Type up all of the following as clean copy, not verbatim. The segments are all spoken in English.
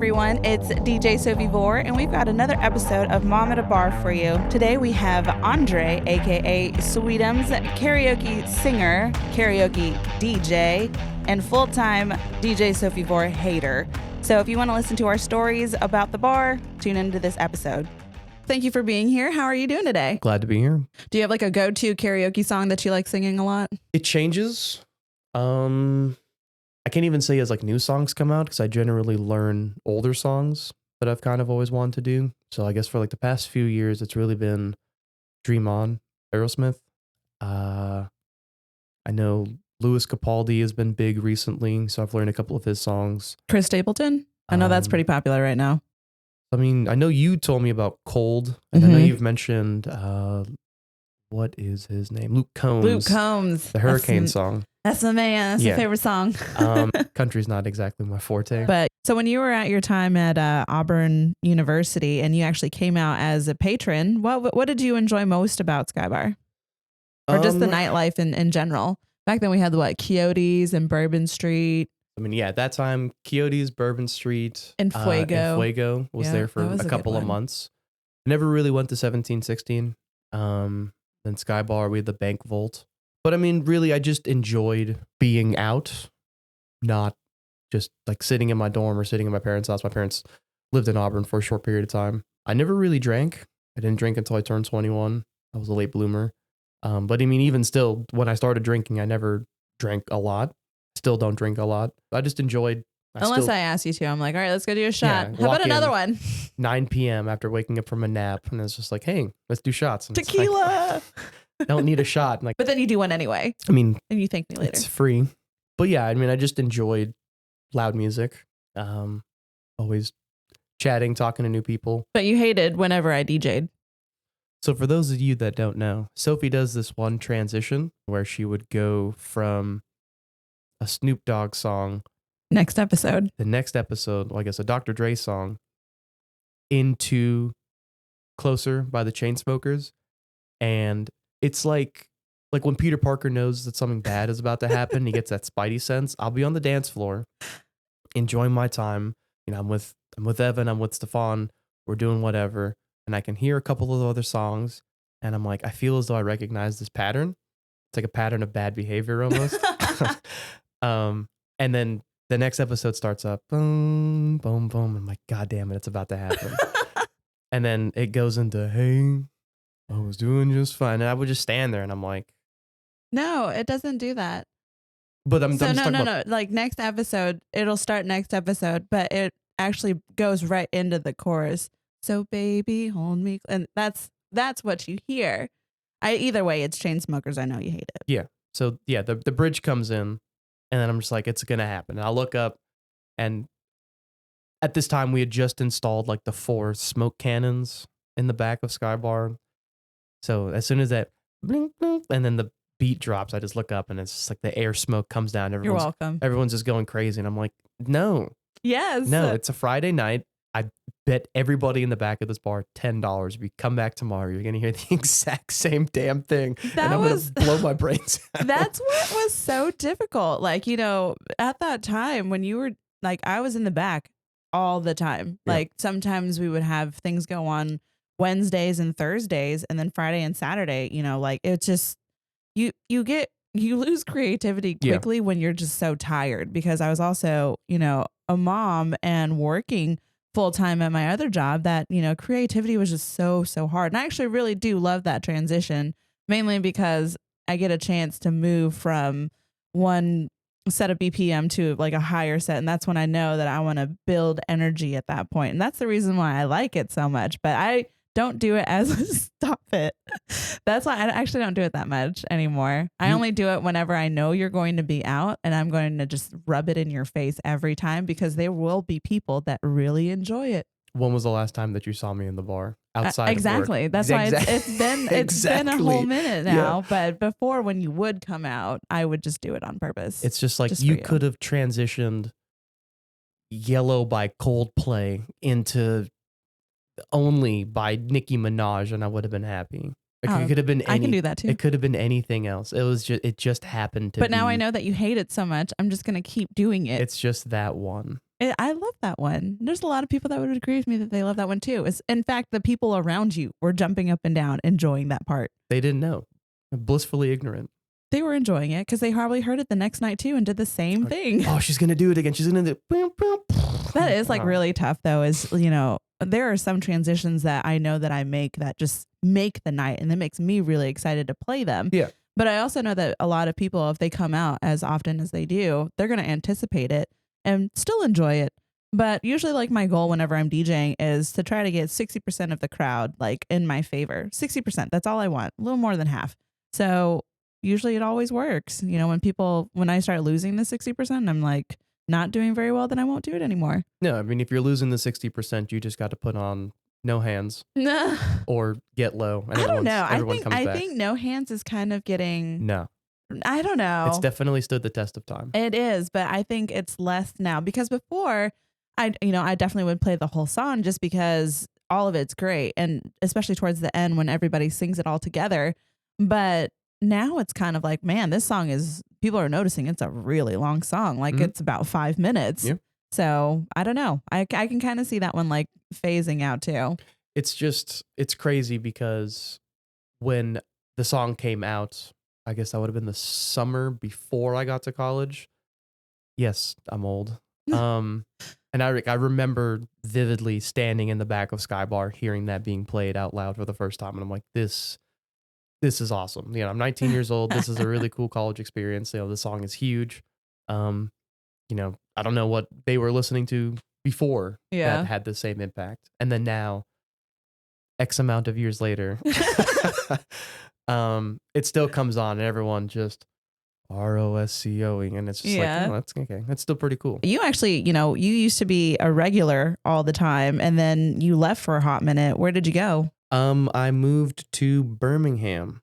everyone. It's DJ Sophie Vore, and we've got another episode of Mom at a Bar for you. Today we have Andre, aka Sweetum's karaoke singer, karaoke DJ, and full-time DJ Sophie Vore hater. So if you want to listen to our stories about the bar, tune into this episode. Thank you for being here. How are you doing today? Glad to be here. Do you have like a go-to karaoke song that you like singing a lot? It changes. I can't even say as like new songs come out because I generally learn older songs that I've kind of always wanted to do. So I guess for like the past few years, it's really been Dream On, Aerosmith. I know Louis Capaldi has been big recently, so I've learned a couple of his songs. Chris Stapleton? I know that's pretty popular right now. I mean, I know you told me about Cold, and I know you've mentioned, what is his name? Luke Combs. Luke Combs. The Hurricane song. That's my man. That's my favorite song. Country's not exactly my forte. But so when you were at your time at Auburn University and you actually came out as a patron, what did you enjoy most about Skybar? Or just the nightlife in general? Back then we had Quixotes and Bourbon Street. I mean, yeah, at that time, Quixotes, Bourbon Street, and Fuego was there for a couple of months. Never really went to 1716. Then Skybar, we had the Bank Vault. But I mean, really, I just enjoyed being out, not just like sitting in my dorm or sitting in my parents' house. My parents lived in Auburn for a short period of time. I never really drank. I didn't drink until I turned 21. I was a late bloomer. But I mean, even still, when I started drinking, I never drank a lot. Still don't drink a lot. I just enjoyed. Unless I ask you to, I'm like, all right, let's go do a shot. Yeah, how about another one? 9 p.m. after waking up from a nap. And it's just like, hey, let's do shots. And tequila. I don't need a shot. Like, but then you do one anyway. I mean, and you thank me later. It's free. But yeah, I mean, I just enjoyed loud music. Always chatting, talking to new people. But you hated whenever I DJ'd. So for those of you that don't know, Sophie does this one transition where she would go from a Snoop Dogg song. The next episode, well, I guess a Dr. Dre song, into Closer by the Chainsmokers. And it's like when Peter Parker knows that something bad is about to happen, he gets that spidey sense. I'll be on the dance floor, enjoying my time. You know, I'm with Evan, I'm with Stefan, we're doing whatever, and I can hear a couple of other songs, and I'm like, I feel as though I recognize this pattern. It's like a pattern of bad behavior almost. And then the next episode starts up, boom, boom, boom. I'm like, God damn it, it's about to happen. And then it goes into, hey, I was doing just fine. And I would just stand there and I'm like, no, it doesn't do that. But no. Like next episode, it'll start next episode, but it actually goes right into the chorus. So baby, hold me. And that's what you hear. Either way, it's Chainsmokers. I know you hate it. Yeah. So yeah, the bridge comes in and then I'm just like, it's going to happen. And I'll look up, and at this time we had just installed like the 4 smoke cannons in the back of Skybar. So as soon as that blink, blink, and then the beat drops, I just look up and it's just like the air smoke comes down. You're welcome. Everyone's just going crazy. And I'm like, no. Yes. No, it's a Friday night. I bet everybody in the back of this bar $10. If you come back tomorrow, you're going to hear the exact same damn thing. And I'm going to blow my brains out. That's what was so difficult. Like, you know, at that time when you were like, I was in the back all the time. Yeah. Like sometimes we would have things go on Wednesdays and Thursdays, and then Friday and Saturday, you know, like it's just, you lose creativity quickly when you're just so tired, because I was also, you know, a mom and working full time at my other job that, you know, creativity was just so hard. And I actually really do love that transition, mainly because I get a chance to move from one set of BPM to like a higher set. And that's when I know that I want to build energy at that point. And that's the reason why I like it so much. But I don't do it as a stop it. That's why I actually don't do it that much anymore. I only do it whenever I know you're going to be out and I'm going to just rub it in your face every time, because there will be people that really enjoy it. When was the last time that you saw me in the bar outside? Exactly. Of work? That's why it's been a whole minute now. Yeah. But before, when you would come out, I would just do it on purpose. It's just like you could have transitioned Yellow by Coldplay into Only by Nicki Minaj, and I would have been happy. It could have been. I can do that too. It could have been anything else. It just happened to. But now I know that you hate it so much. I'm just gonna keep doing it. It's just that one. I love that one. There's a lot of people that would agree with me that they love that one too. It's, in fact, the people around you were jumping up and down, enjoying that part. They didn't know. Blissfully ignorant. They were enjoying it because they probably heard it the next night too and did the same thing. Oh, she's going to do it again. She's going to do That is like really tough though, is, you know, there are some transitions that I know that I make that just make the night, and that makes me really excited to play them. Yeah. But I also know that a lot of people, if they come out as often as they do, they're going to anticipate it and still enjoy it. But usually, like, my goal whenever I'm DJing is to try to get 60% of the crowd like in my favor. 60%. That's all I want. A little more than half. So usually it always works. You know, when I start losing the 60%, I'm like not doing very well, then I won't do it anymore. No, I mean, if you're losing the 60%, you just got to put on no hands or get low. And I don't know. I think no hands is kind of getting. No. I don't know. It's definitely stood the test of time. It is, but I think it's less now, because before I definitely would play the whole song just because all of it's great. And especially towards the end when everybody sings it all together. But now it's kind of like, man, this song people are noticing it's a really long song. Like it's about 5 minutes. Yeah. So I don't know. I can kind of see that one like phasing out too. It's crazy because when the song came out, I guess that would have been the summer before I got to college. Yes, I'm old. And I remember vividly standing in the back of Skybar, hearing that being played out loud for the first time. And I'm like, this is awesome. You know, I'm 19 years old. This is a really cool college experience. You know, the song is huge. You know, I don't know what they were listening to before that had the same impact. And then now, X amount of years later, it still comes on and everyone just ROSCOing, and it's just like, oh, that's okay. That's still pretty cool. You actually, you used to be a regular all the time, and then you left for a hot minute. Where did you go? I moved to Birmingham,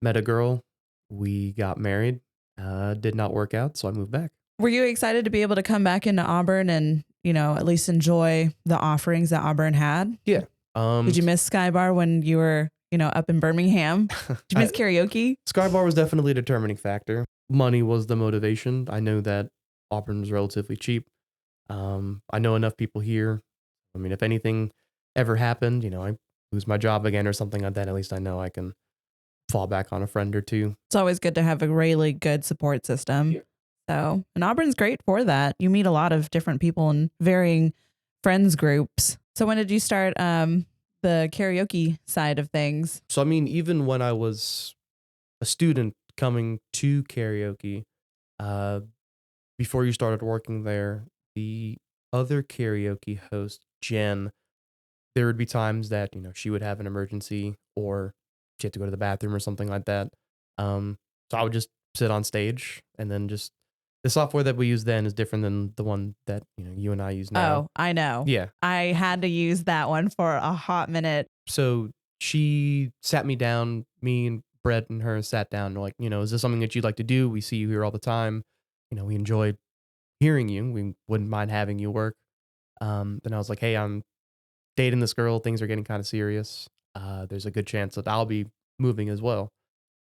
met a girl, we got married, did not work out, so I moved back. Were you excited to be able to come back into Auburn and, at least enjoy the offerings that Auburn had? Yeah. Did you miss Skybar when you were, up in Birmingham? Did you miss karaoke? Skybar was definitely a determining factor. Money was the motivation. I know that Auburn was relatively cheap. I know enough people here. I mean, if anything ever happened, I lose my job again or something like that, at least I know I can fall back on a friend or two. It's always good to have a really good support system. Yeah. So, and Auburn's great for that. You meet a lot of different people in varying friends groups. So when did you start the karaoke side of things? So, I mean, even when I was a student coming to karaoke, before you started working there, the other karaoke host, Jen, there would be times that, she would have an emergency or she had to go to the bathroom or something like that. So I would just sit on stage, and then just the software that we use then is different than the one that, you and I use now. Oh, I know. Yeah. I had to use that one for a hot minute. So she sat me down, me and Brett and her sat down, and we're like, is this something that you'd like to do? We see you here all the time. We enjoyed hearing you. We wouldn't mind having you work. Then I was like, hey, I'm dating this girl. Things are getting kind of serious. There's a good chance that I'll be moving as well.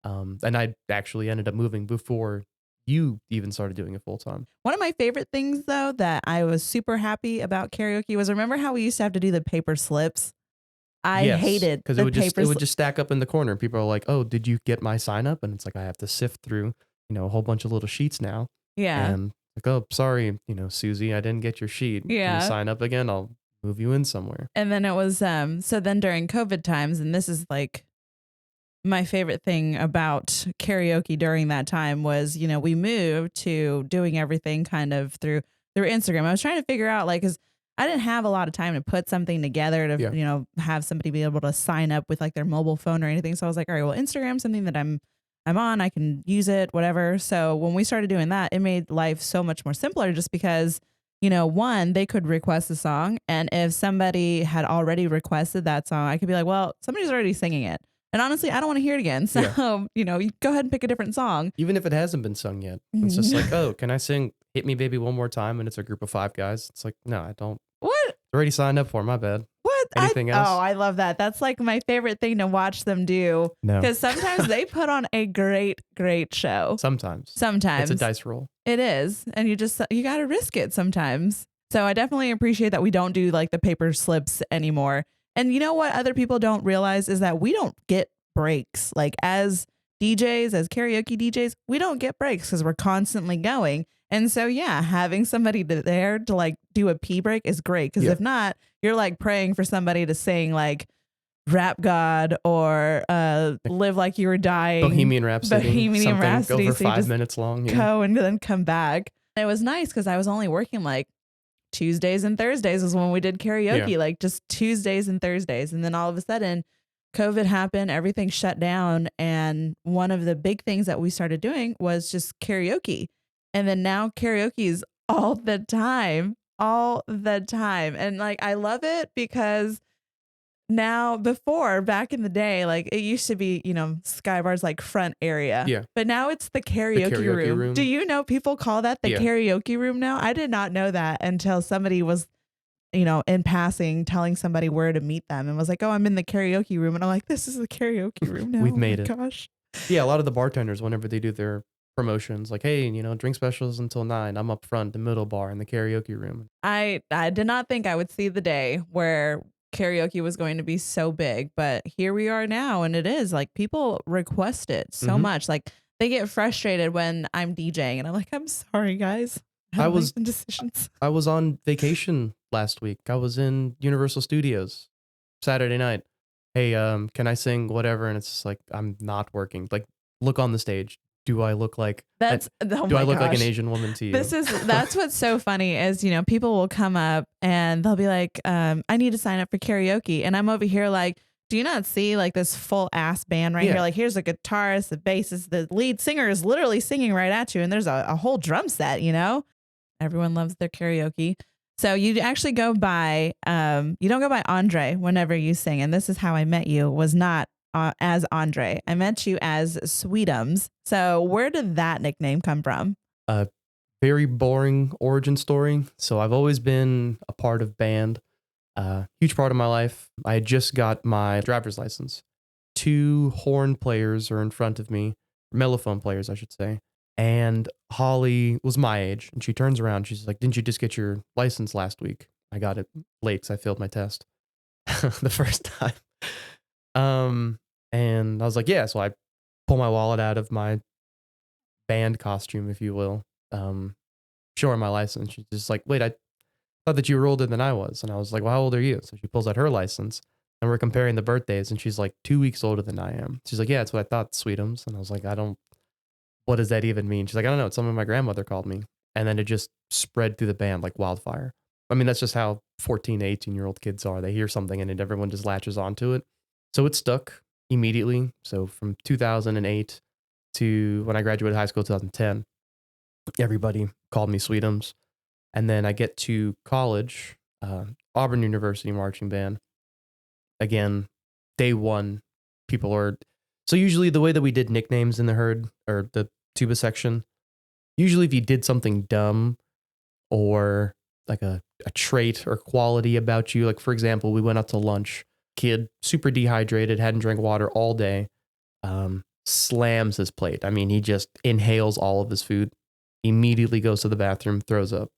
And I actually ended up moving before you even started doing it full time. One of my favorite things, though, that I was super happy about karaoke was, remember how we used to have to do the paper slips? I hated because it would just stack up in the corner. People are like, "Oh, did you get my sign up?" And it's like I have to sift through, a whole bunch of little sheets now. Yeah. And like, oh, sorry, Susie, I didn't get your sheet. Yeah. Can you sign up again? I'll move you in somewhere. And then it was so then during COVID times, and this is like my favorite thing about karaoke during that time was, we moved to doing everything kind of through Instagram. I was trying to figure out, like, because I didn't have a lot of time to put something together to, have somebody be able to sign up with like their mobile phone or anything. So I was like, all right, well, Instagram's something that I'm on, I can use it, whatever. So when we started doing that, it made life so much more simpler, just because, one, they could request a song. And if somebody had already requested that song, I could be like, well, somebody's already singing it. And honestly, I don't want to hear it again. So, you go ahead and pick a different song. Even if it hasn't been sung yet. It's just like, oh, can I sing Hit Me Baby One More Time? And it's a group of 5 guys. It's like, no, I don't. What? Already signed up for, my bad. What? Anything else? Oh, I love that. That's like my favorite thing to watch them do. No. Because sometimes they put on a great show. Sometimes. Sometimes. It's a dice roll. It is. And you got to risk it sometimes. So I definitely appreciate that we don't do like the paper slips anymore. And you know what other people don't realize is that we don't get breaks. Like as DJs, as karaoke DJs, we don't get breaks because we're constantly going. And so, yeah, having somebody there to like do a pee break is great. Because if not, you're like praying for somebody to sing like Rap God or Live Like You Were Dying. Bohemian Rhapsody. Rhapsody. Over 5 minutes long. Yeah. Go and then come back. And it was nice because I was only working like Tuesdays and Thursdays was when we did karaoke, like just Tuesdays and Thursdays. And then all of a sudden, COVID happened, everything shut down. And one of the big things that we started doing was just karaoke. And then now karaoke is all the time. And like, I love it because now back in the day, like it used to be, Skybar's like front area. Yeah. But now it's the karaoke room. Do you know people call that the karaoke room now? I did not know that until somebody was, in passing telling somebody where to meet them and was like, oh, I'm in the karaoke room. And I'm like, this is the karaoke room now. We've made it. Gosh. Yeah. A lot of the bartenders, whenever they do their promotions, like, hey, drink specials until 9. I'm up front, the middle bar in the karaoke room. I did not think I would see the day where karaoke was going to be so big, but here we are now. And it is like people request it so much. Like they get frustrated when I'm DJing and I'm like, I'm sorry, guys. I was decisions. I was on vacation last week. I was in Universal Studios Saturday night. Hey, can I sing whatever? And it's just like, I'm not working. Like, look on the stage. Do I look like like an Asian woman to you? That's what's so funny is, people will come up and they'll be like, I need to sign up for karaoke. And I'm over here like, do you not see like this full ass band right here? Like here's a guitarist, the bassist, the lead singer is literally singing right at you. And there's a whole drum set, everyone loves their karaoke. So you actually go by, you don't go by Andre whenever you sing. And this is how I met you, was not as Andre. I met you as Sweetums. So where did that nickname come from? A very boring origin story. So I've always been a part of band, huge part of my life. I had just got my driver's license. 2 horn players are in front of me, mellophone players, I should say. And Holly was my age, and she turns around. She's like, didn't you just get your license last week? I got it late because I failed my test the first time. And I was like, yeah. So I pull my wallet out of my band costume, if you will, show her my license. She's just like, wait, I thought that you were older than I was. And I was like, well, how old are you? So she pulls out her license and we're comparing the birthdays. And she's like 2 weeks older than I am. She's like, yeah, that's what I thought, Sweetums. And I was like, what does that even mean? She's like, I don't know. It's something my grandmother called me. And then it just spread through the band like wildfire. I mean, that's just how 14 to 18-year-old kids are. They hear something and everyone just latches onto it. So it stuck immediately. So from 2008 to when I graduated high school, 2010, everybody called me Sweetums. And then I get to college, Auburn University marching band. Again, day one, people are... So usually the way that we did nicknames in the herd or the tuba section, usually if you did something dumb or like a trait or quality about you, like for example, we went out to lunch, kid, super dehydrated, hadn't drank water all day, slams his plate. I mean, he just inhales all of his food, immediately goes to the bathroom, throws up.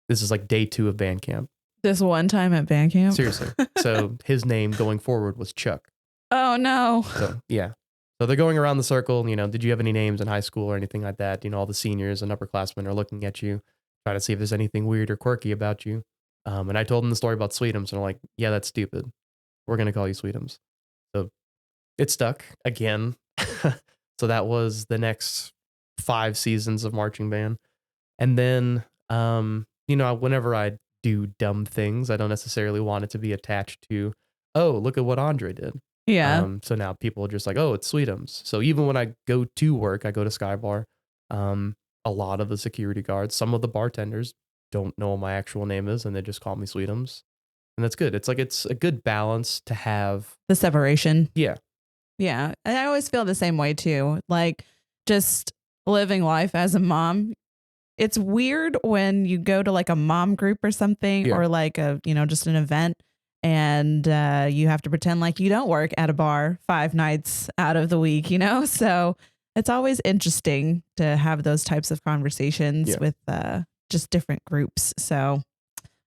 This is like day 2 of band camp. This one time at band camp? Seriously. So his name going forward was Chuck. Oh, no. So, yeah. So they're going around the circle, did you have any names in high school or anything like that? All the seniors and upperclassmen are looking at you, trying to see if there's anything weird or quirky about you. And I told them the story about Sweetums, and they're like, yeah, that's stupid. We're going to call you Sweetums. So it stuck again. So that was the next 5 seasons of marching band. And then, whenever I do dumb things, I don't necessarily want it to be attached to, oh, look at what Andre did. Yeah. So now people are just like, oh, it's Sweetums. So even when I go to work, I go to Skybar. A lot of the security guards, some of the bartenders don't know what my actual name is, and they just call me Sweetums. And that's good. It's like, it's a good balance to have the separation. Yeah. Yeah. I always feel the same way too. Like just living life as a mom. It's weird when you go to like a mom group or something or like a, just an event and you have to pretend like you don't work at a bar 5 nights out of the week, you know? So it's always interesting to have those types of conversations with just different groups. So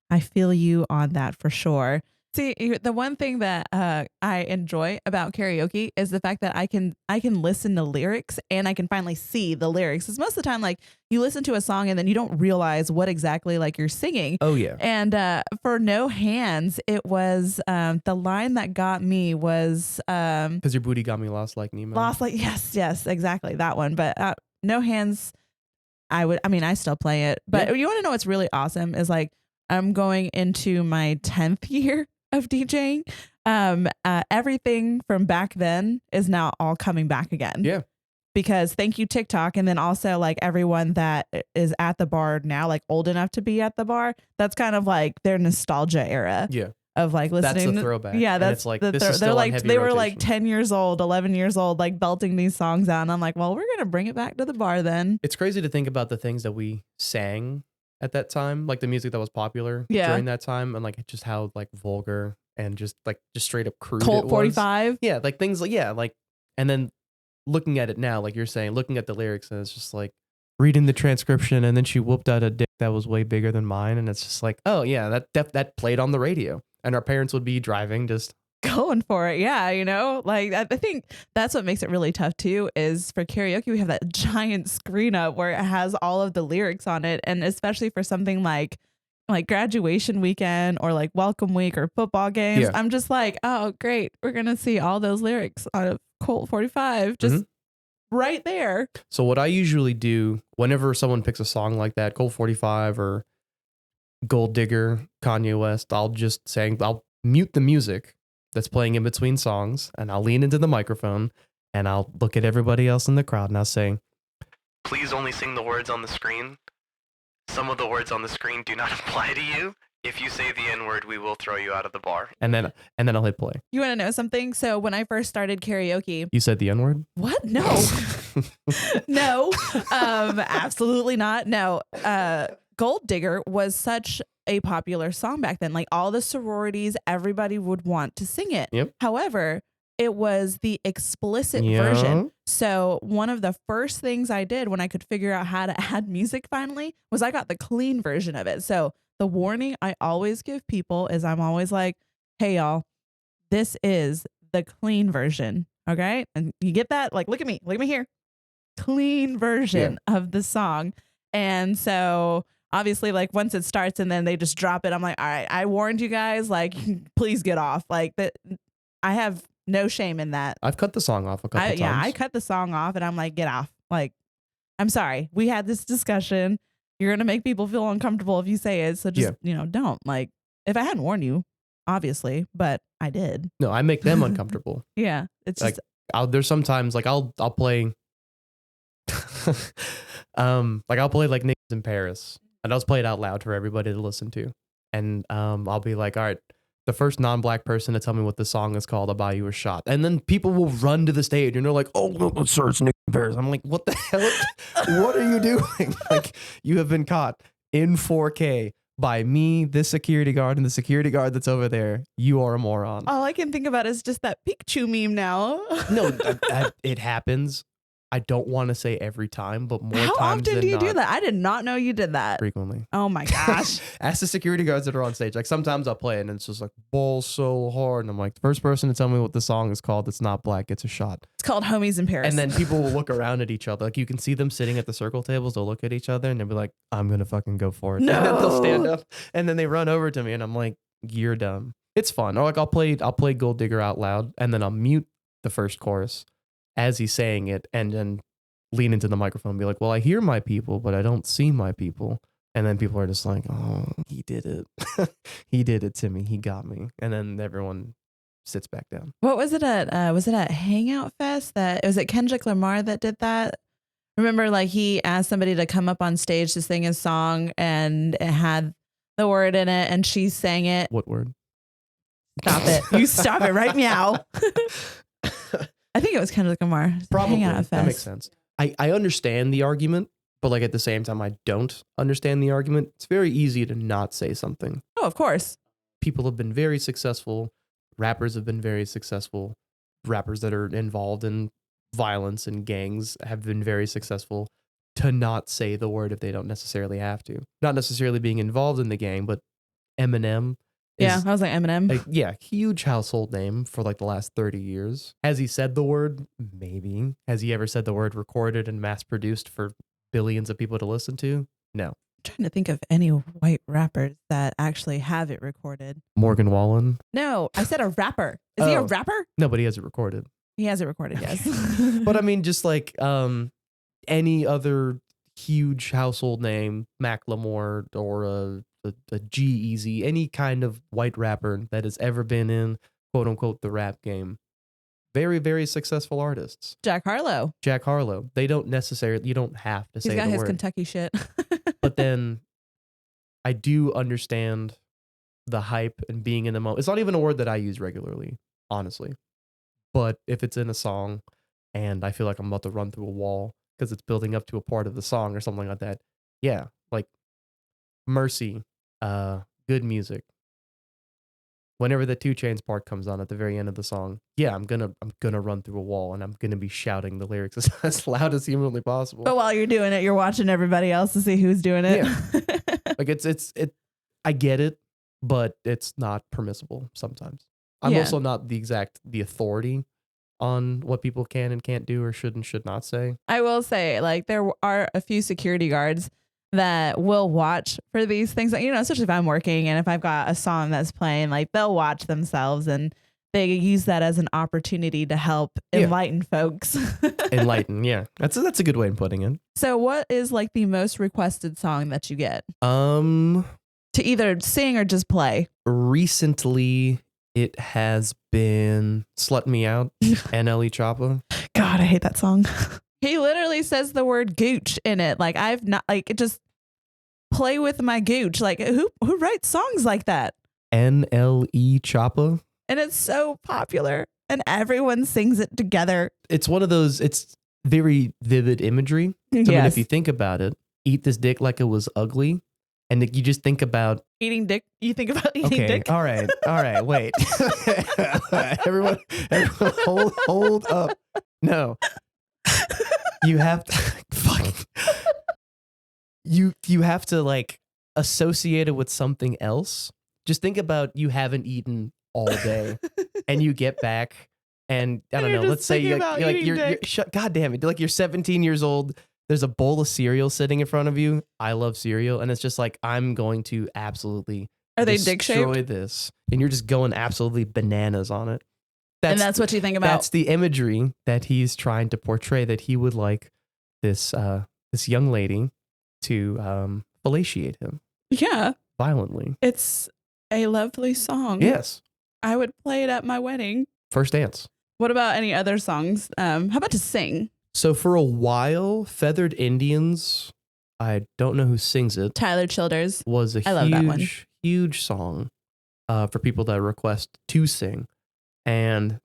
I feel you on that for sure. See, the one thing that I enjoy about karaoke is the fact that I can listen to lyrics and I can finally see the lyrics. Because most of the time, like you listen to a song and then you don't realize what exactly like you're singing. Oh yeah. And for No Hands, it was the line that got me was because your booty got me lost like Nemo. Lost like yes, exactly that one. But No Hands, I still play it. But you want to know what's really awesome is like I'm going into my 10th year of DJing. Everything from back then is now all coming back again. Yeah. Because thank you, TikTok. And then also like everyone that is at the bar now, like old enough to be at the bar, that's kind of like their nostalgia era. Yeah. Of like listening. That's the throwback. Yeah. That's it's like, they're like, they were like 10 years old, 11 years old, like belting these songs out. And I'm like, well, we're going to bring it back to the bar then. It's crazy to think about the things that we sang at that time, like the music that was popular during that time, and like just how like vulgar and just straight up crude Colt it was. 45. Yeah, like things like and then looking at it now, like you're saying, looking at the lyrics, and it's just like reading the transcription, and then she whooped out a dick that was way bigger than mine, and it's just like, oh yeah, that played on the radio, and our parents would be driving just going for it. Yeah, you know, like I think that's what makes it really tough too, is for karaoke we have that giant screen up where it has all of the lyrics on it, and especially for something like graduation weekend or like welcome week or football games, I'm just like, oh great, we're gonna see all those lyrics out of Colt 45 just right there. So what I usually do whenever someone picks a song like that, Colt 45 or Gold Digger, Kanye West, I'll mute the music that's playing in between songs, and I'll lean into the microphone and I'll look at everybody else in the crowd and I'll say, please only sing the words on the screen. Some of the words on the screen do not apply to you. If you say the N-word, we will throw you out of the bar. And then I'll hit play. You want to know something? So when I first started karaoke, you said the N-word? What? No. No. Absolutely not. No. Gold Digger was such a popular song back then. Like all the sororities, everybody would want to sing it. Yep. However, it was the explicit version. So one of the first things I did when I could figure out how to add music finally was I got the clean version of it. So the warning I always give people is I'm always like, hey y'all, this is the clean version. Okay. And you get that? Like, look at me here. Clean version of the song. And so obviously, like once it starts and then they just drop it, I'm like, all right, I warned you guys, like, please get off. Like that, I have no shame in that. I've cut the song off a couple times. Yeah, I cut the song off and I'm like, get off. Like, I'm sorry. We had this discussion. You're going to make people feel uncomfortable if you say it. So just, don't. Like, if I hadn't warned you, obviously, but I did. No, I make them uncomfortable. Yeah. It's like, just, there's sometimes like I'll play, I'll play like Niggas in Paris, and I'll just play it out loud for everybody to listen to. And I'll be like, all right, the first non-black person to tell me what the song is called, I'll buy you a shot. And then people will run to the stage and they're like, oh, no, sir, it's Niggas in Paris. I'm like, what the hell? What are you doing? Like, you have been caught in 4K by me, this security guard, and the security guard that's over there. You are a moron. All I can think about is just that Pikachu meme now. No, it happens. I don't want to say every time, but more How times often than do you not, do that? I did not know you did that. frequently. Oh my gosh. Ask the security guards that are on stage. Like sometimes I'll play it and it's just like ball so hard. And I'm like, the first person to tell me what the song is called that's not black gets a shot. It's called Homies in Paris. And then people will look around at each other. Like you can see them sitting at the circle tables. They'll look at each other and they'll be like, I'm going to fucking go for it. No. And then they'll stand up and then they run over to me and I'm like, you're dumb. It's fun. Or like I'll play Gold Digger out loud and then I'll mute the first chorus as he's saying it and then lean into the microphone and be like, well, I hear my people, but I don't see my people. And then people are just like, oh, he did it. He did it to me. He got me. And then everyone sits back down. What was it at? Was it at Hangout Fest? Was it Kendrick Lamar that did that? Remember, like he asked somebody to come up on stage to sing his song and it had the word in it and she sang it. What word? Stop it. You stop it right meow. I think it was Kendrick Lamar. Probably. Hangout Fest. That makes sense. I understand the argument, but like at the same time, I don't understand the argument. It's very easy to not say something. Oh, of course. people have been very successful. Rappers have been very successful. Rappers that are involved in violence and gangs have been very successful to not say the word if they don't necessarily have to. Not necessarily being involved in the gang, but Eminem is I was like Eminem. huge household name for like the last 30 years. Has he said the word? Maybe. Has he ever said the word recorded and mass produced for billions of people to listen to? No. I'm trying to think of any white rappers that actually have it recorded. Morgan Wallen? No, I said a rapper. Is he a rapper? No, but he has it recorded. He has it recorded, yes. But I mean, just like any other huge household name, Macklemore or a G-Eazy, any kind of white rapper that has ever been in, quote unquote, the rap game. Very, very successful artists. Jack Harlow. They don't necessarily, you don't have to say the word. He's got his Kentucky shit. But then I do understand the hype and being in the moment. It's not even a word that I use regularly, honestly. But if it's in a song and I feel like I'm about to run through a wall because it's building up to a part of the song or something like that, yeah, like Mercy, good music. Whenever the 2 Chainz part comes on at the very end of the song, yeah, I'm gonna run through a wall and I'm gonna be shouting the lyrics as loud as humanly possible. But while you're doing it, you're watching everybody else to see who's doing it. Yeah. Like it's I get it, but it's not permissible sometimes. I'm also not the authority on what people can and can't do or should and should not say. I will say, like, there are a few security guards that will watch for these things, you know, especially if I'm working and if I've got a song that's playing, like they'll watch themselves and they use that as an opportunity to help enlighten folks. Enlighten, yeah. That's a good way of putting it. So what is like the most requested song that you get? To either sing or just play? Recently it has been Slut Me Out, NLE Choppa. God, I hate that song. He literally says the word gooch in it. Like I've not like just play with my gooch. Like who writes songs like that? NLE Choppa. And it's so popular and everyone sings it together. It's one of those, it's very vivid imagery. So I mean, if you think about it, eat this dick like it was ugly. And you just think about eating dick. You think about eating dick. All right. Wait. everyone hold up. No. You have to you have to like associate it with something else. Just think about you haven't eaten all day and you get back and I don't know, let's say you're God damn it, like you're 17 years old. There's a bowl of cereal sitting in front of you. I love cereal. And it's just like, I'm going to absolutely destroy this. And you're just going absolutely bananas on it. And that's what you think about. That's the imagery that he's trying to portray, that he would like this young lady to fellatiate him. Yeah. Violently. It's a lovely song. Yes. I would play it at my wedding. First dance. What about any other songs? How about to sing? So for a while, Feathered Indians, I don't know who sings it. Tyler Childers. Was a huge song for people that request to sing. And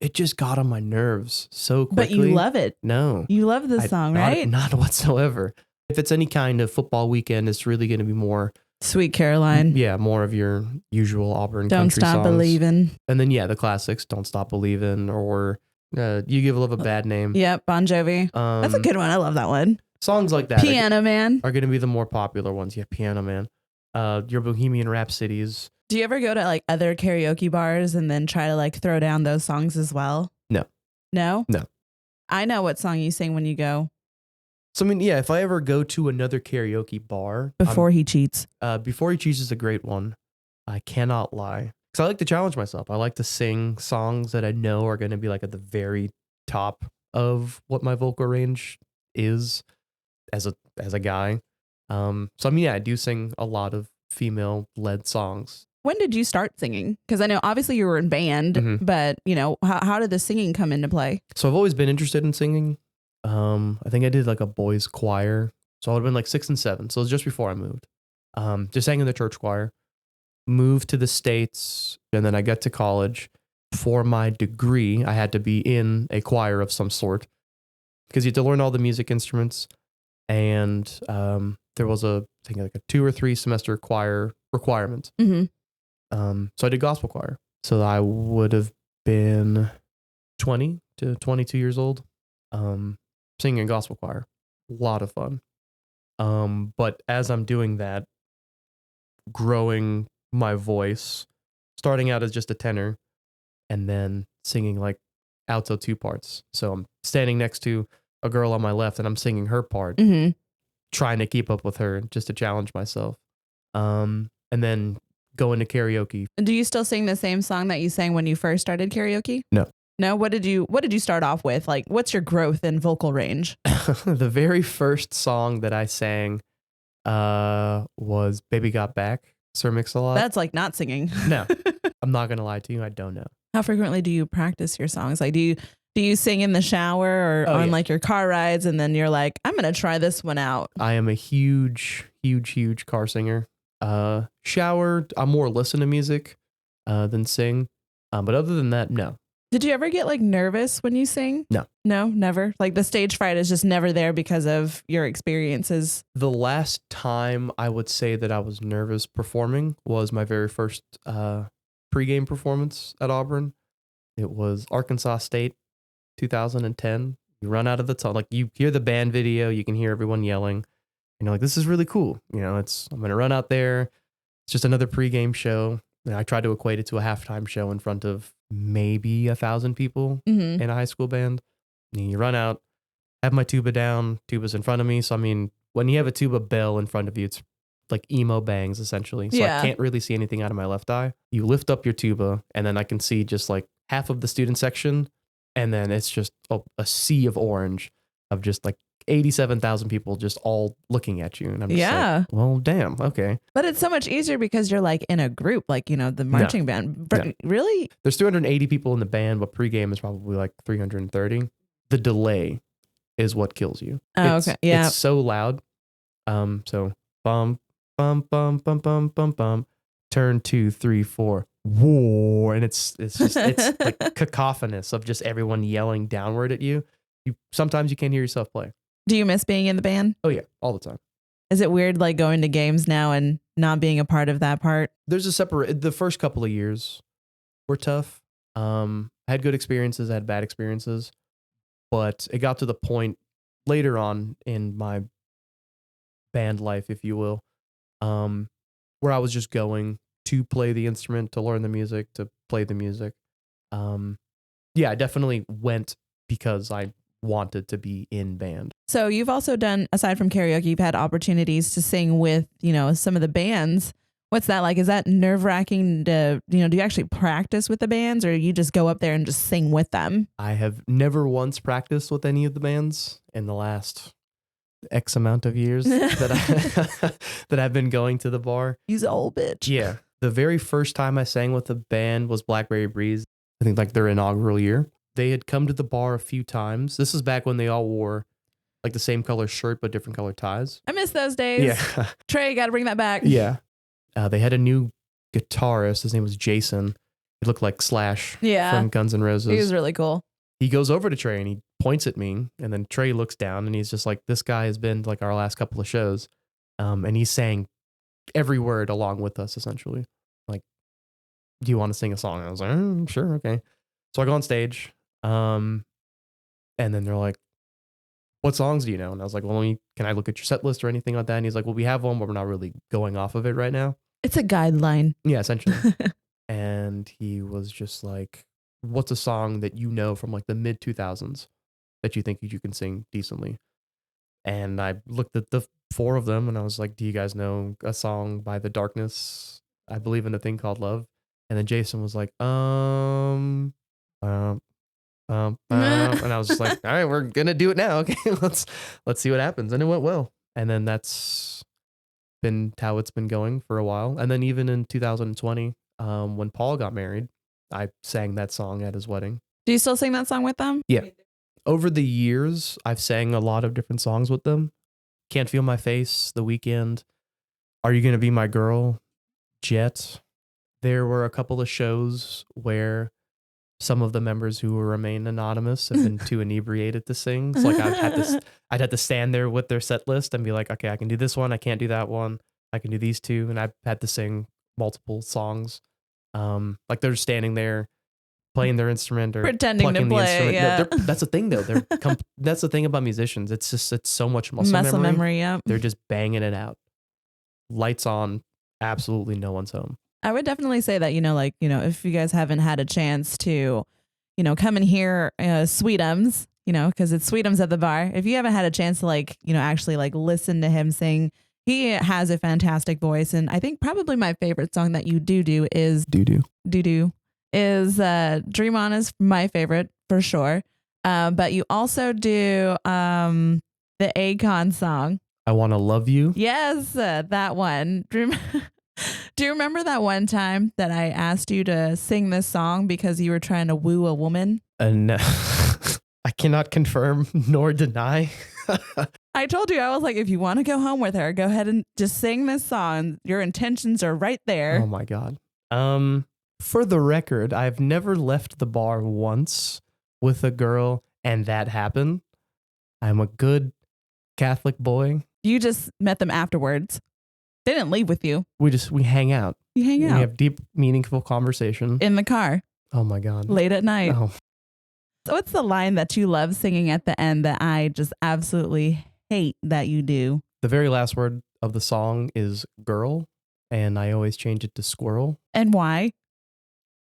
it just got on my nerves so quickly. But you love it. No. You love this song, right? Not whatsoever. If it's any kind of football weekend, it's really going to be more Sweet Caroline. Yeah, more of your usual Auburn Don't country songs. Stop Believin'. And then, the classics, Don't Stop Believin', or You Give Love a Bad Name. Yep, Bon Jovi. That's a good one. I love that one. Songs like that. Piano Man. Are going to be the more popular ones. Yeah, Piano Man. Your Bohemian Rhapsodies. Do you ever go to like other karaoke bars and then try to like throw down those songs as well? No. No? No. I know what song you sing when you go. So, I mean, if I ever go to another karaoke bar. Before He Cheats. Before He Cheats is a great one. I cannot lie. Because I like to challenge myself. I like to sing songs that I know are going to be like at the very top of what my vocal range is as a guy. So, I mean, I do sing a lot of female-led songs. When did you start singing? Because I know obviously you were in band, but how did the singing come into play? So I've always been interested in singing. I think I did like a boys choir. So I would have been like 6 and 7. So it was just before I moved. Just sang in the church choir, moved to the States, and then I got to college. For my degree, I had to be in a choir of some sort because you had to learn all the music instruments. And there was I think like a 2 or 3 semester choir requirement. So I did gospel choir. So I would have been 20 to 22 years old, singing in gospel choir. A lot of fun. But as I'm doing that, growing my voice, starting out as just a tenor, and then singing like alto 2 parts. So I'm standing next to a girl on my left and I'm singing her part, trying to keep up with her just to challenge myself. And then going to karaoke. Do you still sing the same song that you sang when you first started karaoke? No. No? What did you start off with? Like, what's your growth in vocal range? The very first song that I sang was Baby Got Back, Sir Mix-a-Lot. That's like not singing. No, I'm not going to lie to you. I don't know. How frequently do you practice your songs? Like, do you sing in the shower or on like your car rides and then you're like, I'm going to try this one out? I am a huge car singer. Shower, I'm more listen to music than sing. But other than that, no. Did you ever get like nervous when you sing? No. No, never. Like the stage fright is just never there because of your experiences. The last time I would say that I was nervous performing was my very first pregame performance at Auburn. It was Arkansas State, 2010. You run out of the tunnel, like you hear the band video, you can hear everyone yelling. And you're like, this is really cool. You know, I'm going to run out there. It's just another pregame show. And I tried to equate it to a halftime show in front of maybe 1,000 people in a high school band. And you run out, have my tuba down, tuba's in front of me. So, I mean, when you have a tuba bell in front of you, it's like emo bangs essentially. So I can't really see anything out of my left eye. You lift up your tuba and then I can see just like half of the student section. And then it's just a sea of orange of just like 87,000 people just all looking at you. And I'm just like, well, damn. Okay. But it's so much easier because you're like in a group, like, you know, the marching band. But really? There's 380 people in the band, but pregame is probably like 330. The delay is what kills you. Okay. Yeah. It's so loud. So bum, bum, bum, bum, bum, bum, bum. Turn 2, 3, 4. Whoa. And it's like cacophonous of just everyone yelling downward at you. Sometimes you can't hear yourself play. Do you miss being in the band? Oh yeah, all the time. Is it weird like going to games now and not being a part of that part? There's the first couple of years were tough. I had good experiences, I had bad experiences, but it got to the point later on in my band life, if you will, where I was just going to play the instrument, to learn the music, to play the music. Yeah, I definitely went because I wanted to be in band. So you've also done, aside from karaoke, you've had opportunities to sing with, you know, some of the bands. What's that like? Is that nerve-wracking to, you know, do you actually practice with the bands or you just go up there and just sing with them? I have never once practiced with any of the bands in the last X amount of years that I've been going to the bar. He's an old bitch. Yeah. The very first time I sang with a band was Blackberry Breeze. I think like their inaugural year. They had come to the bar a few times. This is back when they all wore like the same color shirt, but different color ties. I miss those days. Yeah. Trey, got to bring that back. Yeah. They had a new guitarist. His name was Jason. He looked like Slash from Guns N' Roses. He was really cool. He goes over to Trey and he points at me. And then Trey looks down and he's just like, this guy has been to like our last couple of shows. And he sang every word along with us, essentially. Like, do you want to sing a song? And I was like, sure, okay. So I go on stage. And then they're like, what songs do you know? And I was like, well, can I look at your set list or anything like that? And he's like, well, we have one, but we're not really going off of it right now. It's a guideline. Yeah, essentially. And he was just like, what's a song that you know from like the mid 2000s that you think you can sing decently? And I looked at the 4 of them and I was like, do you guys know a song by The Darkness? I Believe in a Thing Called Love. And then Jason was like, and I was just like, all right, we're gonna do it now. Okay, let's see what happens. And it went well. And then that's been how it's been going for a while. And then even in 2020, when Paul got married, I sang that song at his wedding. Do you still sing that song with them? Yeah. Over the years, I've sang a lot of different songs with them. Can't Feel My Face, The Weeknd, Are You Gonna Be My Girl, Jet. There were a couple of shows where some of the members who will remain anonymous have been too inebriated to sing. So like I'd had to stand there with their set list and be like, okay, I can do this one. I can't do that one. I can do these 2. And I've had to sing multiple songs Like they're standing there playing their instrument or pretending to play. Yeah. No, that's the thing though. That's the thing about musicians. It's so much muscle memory. Yeah. They're just banging it out. Lights on. Absolutely no one's home. I would definitely say that, if you guys haven't had a chance to, come and hear Sweetums, because it's Sweetums at the bar. If you haven't had a chance to actually listen to him sing, he has a fantastic voice. And I think probably my favorite song that you do is Doo-doo is Dream On is my favorite for sure. But you also do the Akon song. I Want to Love You. Yes, that one. Do you remember that one time that I asked you to sing this song because you were trying to woo a woman? No. I cannot confirm nor deny. I told you, I was like, if you want to go home with her, go ahead and just sing this song. Your intentions are right there. Oh my God. For the record, I've never left the bar once with a girl and that happened. I'm a good Catholic boy. You just met them afterwards. They didn't leave with you. We hang out. You hang out. We have deep, meaningful conversation. In the car. Oh my God. Late at night. Oh. So what's the line that you love singing at the end that I just absolutely hate that you do? The very last word of the song is girl, and I always change it to squirrel. And why?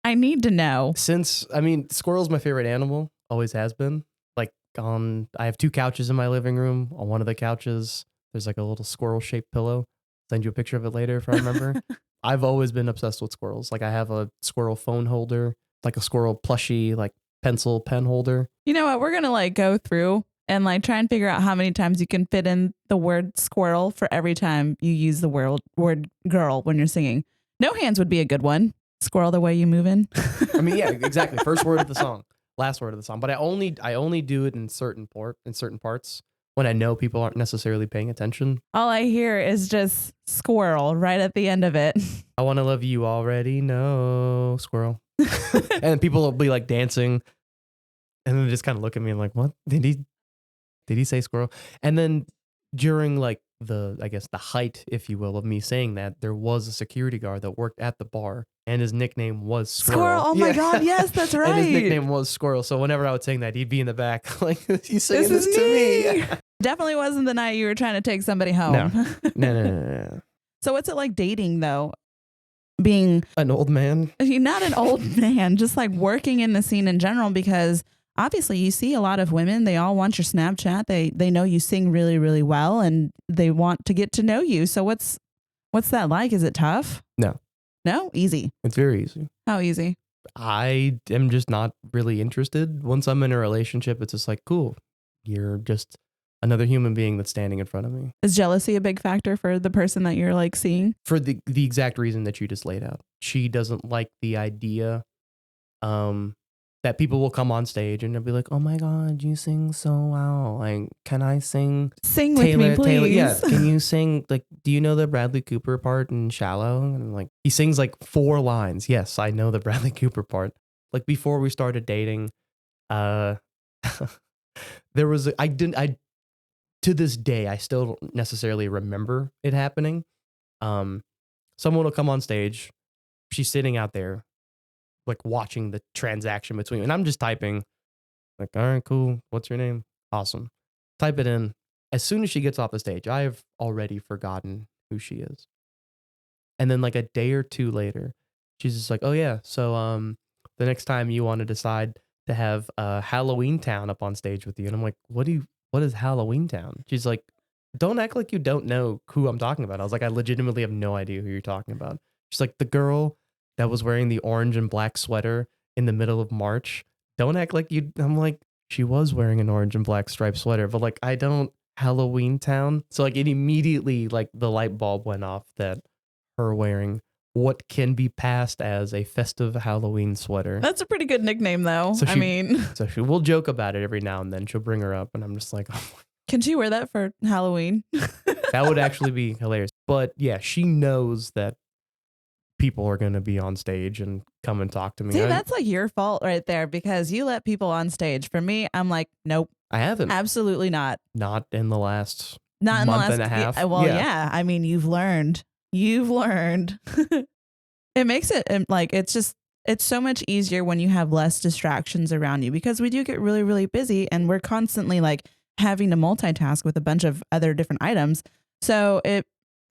I need to know. Squirrel's my favorite animal. Always has been. I have 2 couches in my living room. On one of the couches, there's like a little squirrel-shaped pillow. Send you a picture of it later if I remember. I've always been obsessed with squirrels. Like I have a squirrel phone holder, like a squirrel plushie, like pencil pen holder. You know what? We're going to go through and try and figure out how many times you can fit in the word squirrel for every time you use the word girl when you're singing. No hands would be a good one. Squirrel the way you move in. Yeah, exactly. First word of the song, last word of the song. But I only do it in certain parts when I know people aren't necessarily paying attention. All I hear is just squirrel right at the end of it. I want to love you already. No, squirrel. And people will be dancing, and then they just kind of look at me and what did he say squirrel? And then during the height, if you will, of me saying that, there was a security guard that worked at the bar, and his nickname was Squirrel. Oh my God, yes, that's right. And his nickname was Squirrel. So whenever I would sing that, he'd be in the back he's saying this to me. Definitely wasn't the night you were trying to take somebody home. No. So what's it like dating though? Being an old man? Not an old man, just working in the scene in general, because obviously you see a lot of women, they all want your Snapchat. They know you sing really, really well and they want to get to know you. So what's that like? Is it tough? No? Easy. It's very easy. How easy? I am just not really interested. Once I'm in a relationship, it's just cool. You're just another human being that's standing in front of me. Is jealousy a big factor for the person that you're seeing? For the exact reason that you just laid out. She doesn't like the idea that people will come on stage and they'll be like, oh my God, you sing so well. Can I sing? Sing with me, please. Taylor, yeah. Can you sing? Do you know the Bradley Cooper part in Shallow? And I'm he sings 4 lines. Yes, I know the Bradley Cooper part. Before we started dating, there was, to this day, I still don't necessarily remember it happening. Someone will come on stage. She's sitting out there, watching the transaction between, and I'm just typing, all right, cool. What's your name? Awesome. Type it in. As soon as she gets off the stage, I have already forgotten who she is. And then a day or 2 later, she's just oh yeah, so the next time you want to decide to have Halloween Town up on stage with you, and I'm what is Halloween Town? She's don't act like you don't know who I'm talking about. I was I legitimately have no idea who you're talking about. She's the girl that was wearing the orange and black sweater in the middle of March. Don't act like you. I'm she was wearing an orange and black striped sweater, but I don't. Halloween Town. So it immediately the light bulb went off that her wearing what can be passed as a festive Halloween sweater. That's a pretty good nickname though. So she will joke about it every now and then. She'll bring her up and I'm just oh. Can she wear that for Halloween? That would actually be hilarious. But yeah, she knows that people are going to be on stage and come and talk to me. See, that's your fault right there, because you let people on stage. For me, I'm nope. I haven't. Absolutely not. Not in the last month and a half. Yeah. I mean, you've learned. It makes it like it's so much easier when you have less distractions around you, because we do get really, really busy and we're constantly like having to multitask with a bunch of other different items. So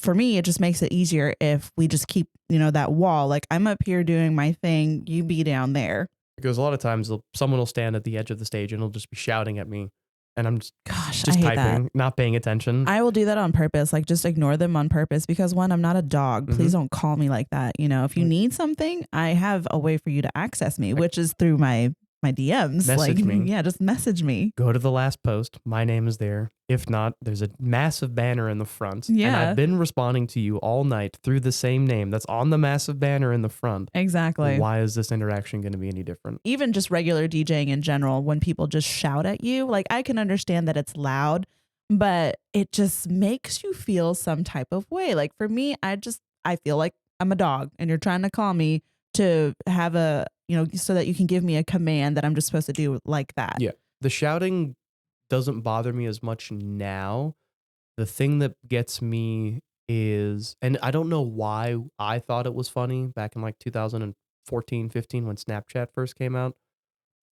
for me, it just makes it easier if we just keep, that wall. Like I'm up here doing my thing, you be down there. Because a lot of times someone will stand at the edge of the stage and it'll just be shouting at me. And I'm just I hate typing, that. not paying attention. I will do that on purpose, like just ignore them on purpose, because one, I'm not a dog. Please don't call me like that. If you need something, I have a way for you to access me, which is through my DMs. Message me. Yeah, just message me. Go to the last post. My name is there. If not, there's a massive banner in the front. Yeah. And I've been responding to you all night through the same name that's on the massive banner in the front. Exactly. Why is this interaction going to be any different? Even just regular DJing in general, when people just shout at you, like I can understand that it's loud, but it just makes you feel some type of way. Like for me, I feel like I'm a dog and you're trying to call me to have so that you can give me a command that I'm just supposed to do like that. Yeah. The shouting doesn't bother me as much now. The thing that gets me is, and I don't know why I thought it was funny back in like 2014, 15 when Snapchat first came out,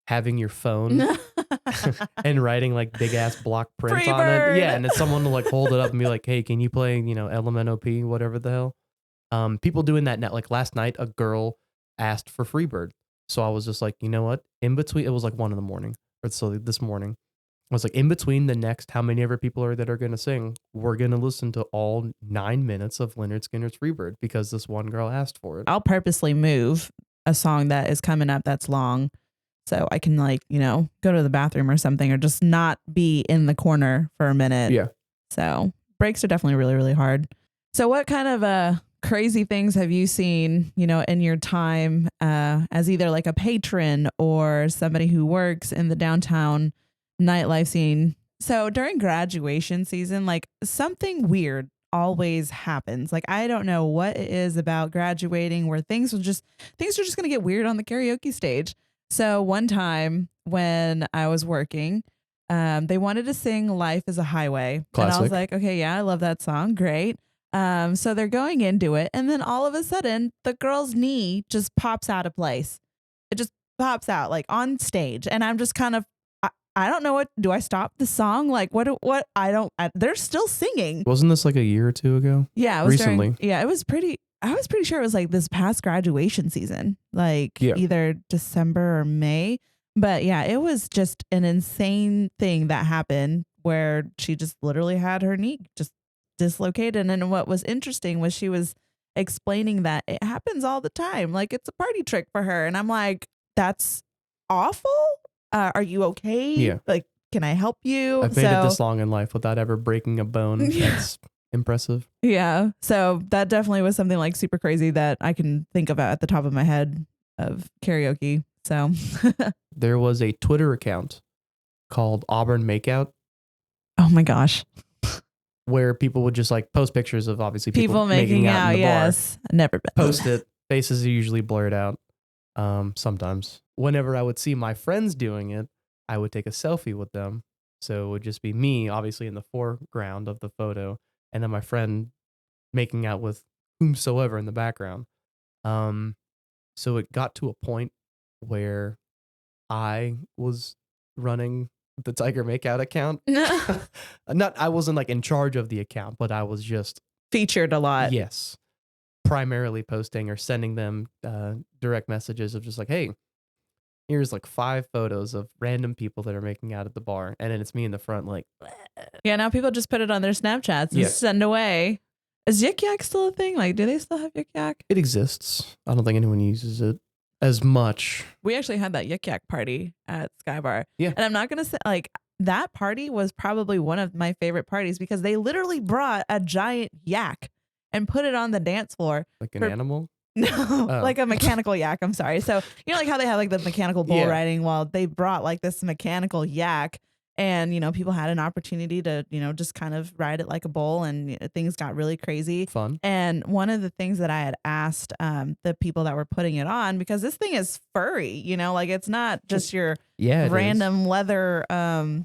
having your phone and writing like big ass block print Free on bird. it. Yeah. And it's someone to like hold it up and be like, hey, can you play, LMNOP, whatever the hell. People doing that now. Like last night, a girl asked for Freebird. So I was just like, you know what? In between, it was like 1 a.m. or so this morning. I was like, in between the next, how many ever people are that are going to sing, we're going to listen to all 9 minutes of Leonard Skinner's Freebird because this one girl asked for it. I'll purposely move a song that is coming up that's long so I can go to the bathroom or something, or just not be in the corner for a minute. Yeah. So breaks are definitely really, really hard. So what kind of crazy things have you seen, in your time as either like a patron or somebody who works in the downtown nightlife scene? So during graduation season, like something weird always happens. Like I don't know what it is about graduating where things are just going to get weird on the karaoke stage. So one time when I was working, they wanted to sing "Life is a Highway." Classic. And I was like, okay, yeah, I love that song. Great. So they're going into it, and then all of a sudden the girl's knee just pops out of place. It just pops out like on stage. And I'm just kind of, I don't know what, do I stop the song? Like what, they're still singing. Wasn't this like a year or two ago? Yeah. It was recently. I was pretty sure it was like this past graduation season, like either December or May. But yeah, it was just an insane thing that happened where she just literally had her knee just dislocated. And what was interesting was she was explaining that it happens all the time. Like it's a party trick for her. And I'm like, that's awful. Are you okay? Yeah. Like, can I help you? I've made it this long in life without ever breaking a bone. That's impressive. Yeah. So that definitely was something like super crazy that I can think of at the top of my head of karaoke. So there was a Twitter account called Auburn Makeout. Oh my gosh. Where people would just like post pictures of obviously people making out in the yes. bar. Never been. Post it. Faces are usually blurred out. Sometimes. Whenever I would see my friends doing it, I would take a selfie with them. So it would just be me, obviously in the foreground of the photo, and then my friend making out with whomsoever in the background. So it got to a point where I was running the Tiger Makeout account. I wasn't like in charge of the account, but I was just featured a lot. Yes. Primarily posting or sending them direct messages of just like, hey, here's like 5 photos of random people that are making out at the bar. And then it's me in the front like, yeah, now people just put it on their Snapchats and send away. Is Yik Yak still a thing? Like, do they still have Yik Yak? It exists. I don't think anyone uses it as much. We actually had that Yik Yak party at Sky Bar. Yeah. And I'm not going to say, like, that party was probably one of my favorite parties because they literally brought a giant yak and put it on the dance floor. Like an animal? No, like a mechanical yak. I'm sorry. So, like how they have like the mechanical bull riding? Well, they brought like this mechanical yak. And, people had an opportunity to, just kind of ride it like a bull, and things got really crazy. Fun. And one of the things that I had asked the people that were putting it on, because this thing is furry, like it's not just your random leather,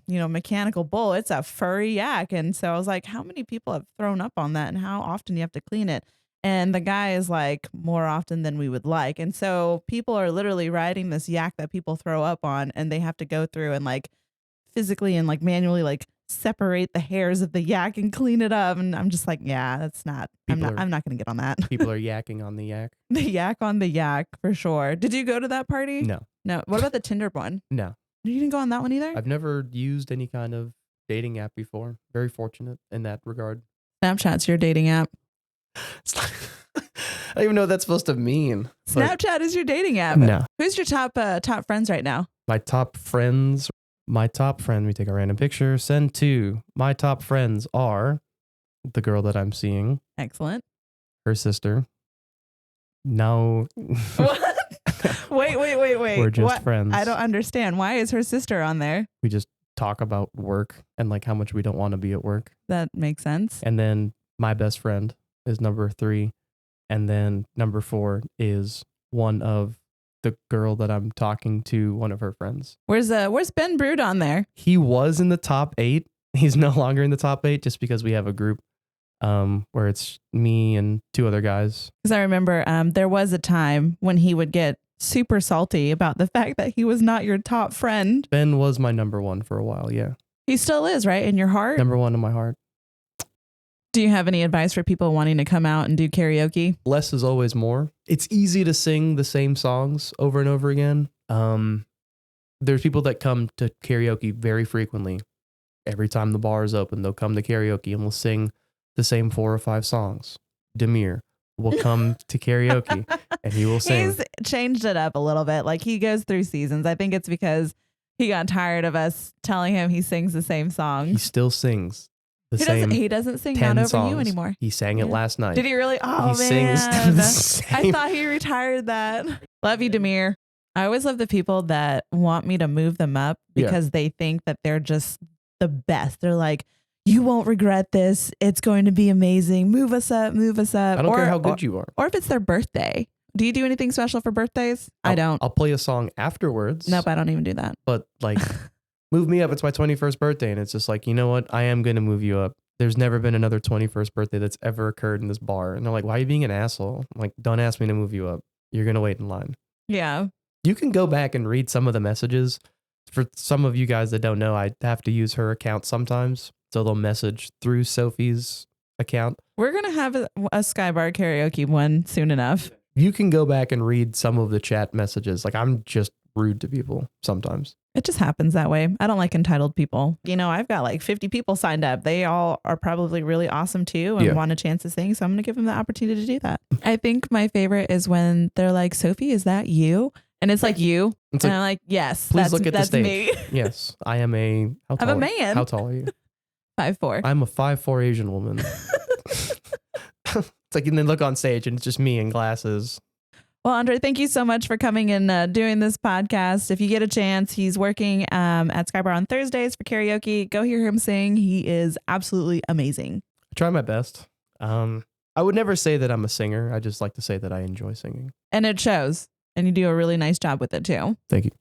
mechanical bull. It's a furry yak. And so I was like, how many people have thrown up on that and how often do you have to clean it? And the guy is like more often than we would like. And so people are literally riding this yak that people throw up on, and they have to go through and like physically and like manually like separate the hairs of the yak and clean it up. And I'm just like, yeah, that's not, I'm not going to get on that. People are yakking on the yak. The yak on the yak for sure. Did you go to that party? No. No. What about the Tinder one? No. You didn't go on that one either? I've never used any kind of dating app before. Very fortunate in that regard. Snapchat's your dating app. I don't even know what that's supposed to mean. Snapchat is your dating app. No. Who's your top friends right now? My top friend, we take a random picture, send to. My top friends are the girl that I'm seeing. Excellent. Her sister. No. What? Wait. We're just friends. I don't understand. Why is her sister on there? We just talk about work and like how much we don't want to be at work. That makes sense. And then my best friend is number 3. And then number 4 is one of the girl that I'm talking to, one of her friends. Where's Ben Brood on there? He was in the top 8. He's no longer in the top 8 just because we have a group where it's me and 2 other guys. Because I remember there was a time when he would get super salty about the fact that he was not your top friend. Ben was my number 1 for a while, yeah. He still is, right? In your heart? Number 1 in my heart. Do you have any advice for people wanting to come out and do karaoke? Less is always more. It's easy to sing the same songs over and over again. There's people that come to karaoke very frequently. Every time the bar is open, they'll come to karaoke and we'll sing the same 4 or 5 songs. Demir will come to karaoke and he will sing. He's changed it up a little bit. Like he goes through seasons. I think it's because he got tired of us telling him he sings the same songs. He still sings. He doesn't sing Not Over songs. You anymore. He sang it last night. Did he really? Oh, he man. Sings I thought he retired that. Love you, Demir. I always love the people that want me to move them up because they think that they're just the best. They're like, you won't regret this. It's going to be amazing. Move us up, move us up. I don't care how good you are. Or if it's their birthday. Do you do anything special for birthdays? I don't. I'll play a song afterwards. Nope, I don't even do that. But like... Move me up. It's my 21st birthday. And it's just like, you know what? I am going to move you up. There's never been another 21st birthday that's ever occurred in this bar. And they're like, why are you being an asshole? I'm like, don't ask me to move you up. You're going to wait in line. Yeah. You can go back and read some of the messages. For some of you guys that don't know, I have to use her account sometimes. So they'll message through Sophie's account. We're going to have a Skybar karaoke one soon enough. You can go back and read some of the chat messages. Like I'm just rude to people sometimes. It just happens that way. I don't like entitled people. You know, I've got like 50 people signed up. They all are probably really awesome too and want a chance to sing. So I'm going to give them the opportunity to do that. I think my favorite is when they're like, Sophie, is that you? And it's like you. It's and I'm like, yes, please look at that's the stage. Me. Yes, I am a... I'm a man. How tall are you? 5'4". I'm a 5'4" Asian woman. It's like, and then look on stage and it's just me in glasses. Well, Andre, thank you so much for coming and doing this podcast. If you get a chance, he's working at Skybar on Thursdays for karaoke. Go hear him sing. He is absolutely amazing. I try my best. I would never say that I'm a singer. I just like to say that I enjoy singing. And it shows. And you do a really nice job with it too. Thank you.